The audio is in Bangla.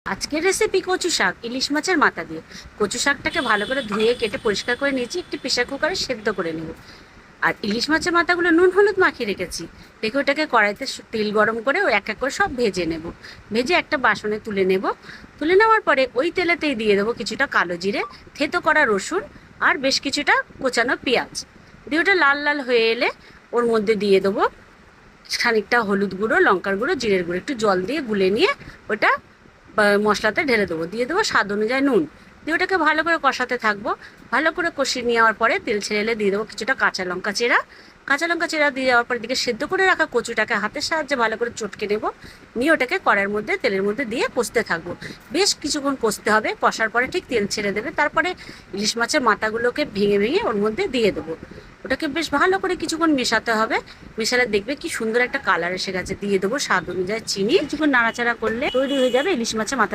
আজকের রেসিপি কচু শাক, ইলিশ মাছের মাথা দিয়ে। কচু শাকটাকে ভালো করে ধুয়ে কেটে পরিষ্কার করে নিয়েছি, একটি প্রেসার কুকারে সেদ্ধ করে নেব। আর ইলিশ মাছের মাথাগুলো নুন হলুদ মাখিয়ে রেখেছি। রেখে ওটাকে কড়াইতে তেল গরম করে ও এক এক করে সব ভেজে নেব। ভেজে একটা বাসনে তুলে নেব। তুলে নেওয়ার পরে ওই তেলেতেই দিয়ে দেবো কিছুটা কালো জিরে, থেতো করা রসুন আর বেশ কিছুটা কোচানো পেঁয়াজ। দিয়ে ওটা লাল লাল হয়ে এলে ওর মধ্যে দিয়ে দেবো খানিকটা হলুদ গুঁড়ো, লঙ্কার গুঁড়ো, জিরের গুঁড়ো, একটু জল দিয়ে গুলে নিয়ে ওটা মশলাতে ঢেলে দেবো। দিয়ে দেবো স্বাদ অনুযায়ী নুন। দিয়ে ওটাকে ভালো করে কষাতে থাকবো। ভালো করে কষিয়ে নেওয়ার পরে তেল ছেড়ে এলে দিয়ে দেবো কিছুটা কাঁচা লঙ্কা চেরা। কাঁচা লঙ্কা চেরা দিয়ে যাওয়ার পরে দিকে সেদ্ধ করে রাখা কচুটাকে হাতের সাহায্যে ভালো করে চটকে নেব। নিয়ে ওটাকে কড়াইয়ের মধ্যে তেলের মধ্যে দিয়ে কষতে থাকবো। বেশ কিছুক্ষণ কষতে হবে। কষার পরে ঠিক তেল ছেড়ে দেবে। তারপরে ইলিশ মাছের মাথাগুলোকে ভেঙে ভেঙে ওর মধ্যে দিয়ে দেবো। ওটাকে বেশ ভালো করে কিছুক্ষণ মেশাতে হবে। মেশালে দেখবে কি সুন্দর একটা কালার এসে গেছে। দিয়ে দেবো স্বাদ অনুযায়ী চিনি। কিছুক্ষণ নাড়াচাড়া করলে তৈরি হয়ে যাবে ইলিশ মাছের মাথা।